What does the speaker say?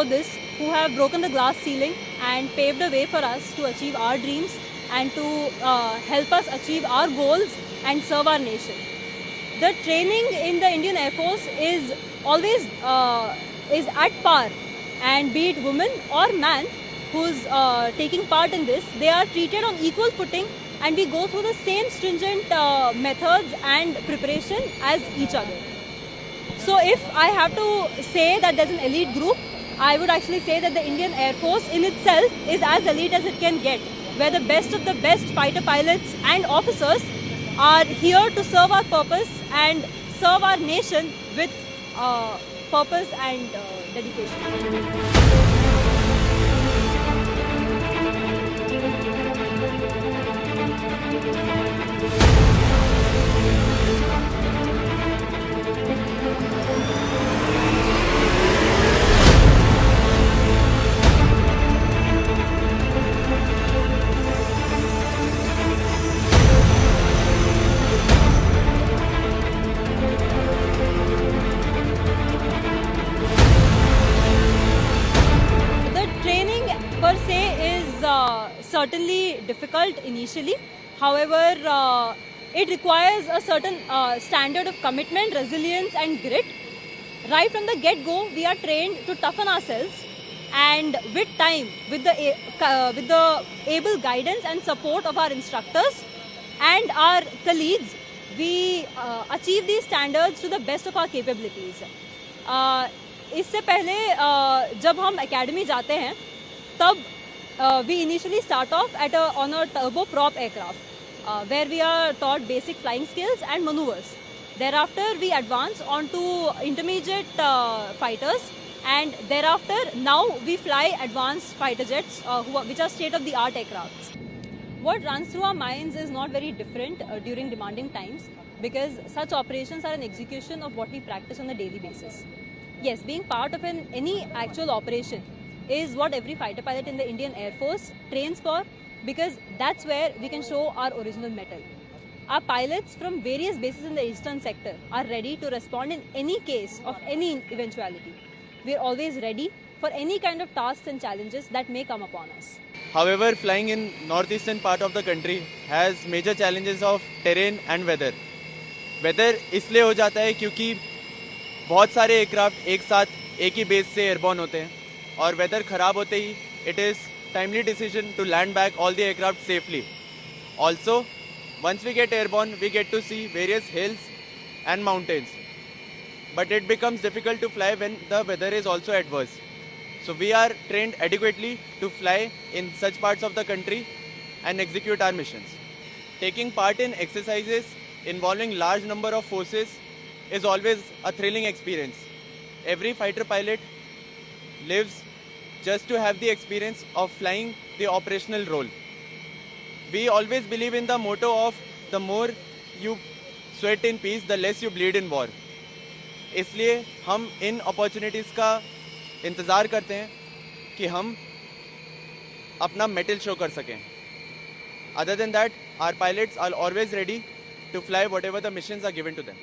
before this who have broken the glass ceiling and paved a way for us to achieve our dreams and to help us achieve our goals and serve our nation. The training in the Indian Air Force is always is at par, and be it woman or man who's taking part in this, they are treated on equal footing, and we go through the same stringent methods and preparation as each other. So if I have to say that there's an elite group, I would actually say that the Indian Air Force in itself is as elite as it can get, where the best of the best fighter pilots and officers are here to serve our purpose and serve our nation with purpose and dedication. Per se is certainly difficult initially. However, it requires a certain standard of commitment, resilience and grit. Right from the get-go, we are trained to toughen ourselves, and with time, with the able guidance and support of our instructors and our colleagues, we achieve these standards to the best of our capabilities. इससे पहले जब हम academy जाते हैं, तब we initially start off on a turboprop aircraft where we are taught basic flying skills and maneuvers. Thereafter we advance on to intermediate fighters, and thereafter now we fly advanced fighter jets which are state-of-the-art aircrafts. What runs through our minds is not very different during demanding times, because such operations are an execution of what we practice on a daily basis. Yes, being part of any actual operation is what every fighter pilot in the Indian Air Force trains for, because that's where we can show our original mettle. Our pilots from various bases in the eastern sector are ready to respond in any case of any eventuality. We are always ready for any kind of tasks and challenges that may come upon us. However, flying in northeastern part of the country has major challenges of terrain and weather. Weather इसलिए हो जाता है क्योंकि बहुत सारे aircraft एक साथ एक ही बेस से एयरबॉर्न होते हैं, और वेदर खराब होते ही it is timely decision to land back all the aircraft safely. Also, once we get airborne, we get to see various hills and mountains. But it becomes difficult to fly when the weather is also adverse. So we are trained adequately to fly in such parts of the country and execute our missions. Taking part in exercises involving large number of forces is always a thrilling experience. Every fighter pilot lives just to have the experience of flying the operational role. We always believe in the motto of the more you sweat in peace, the less you bleed in war. इसलिए हम इन opportunities का इंतज़ार करते हैं कि हम अपना metal show कर सकें. Other than that, our pilots are always ready to fly whatever the missions are given to them.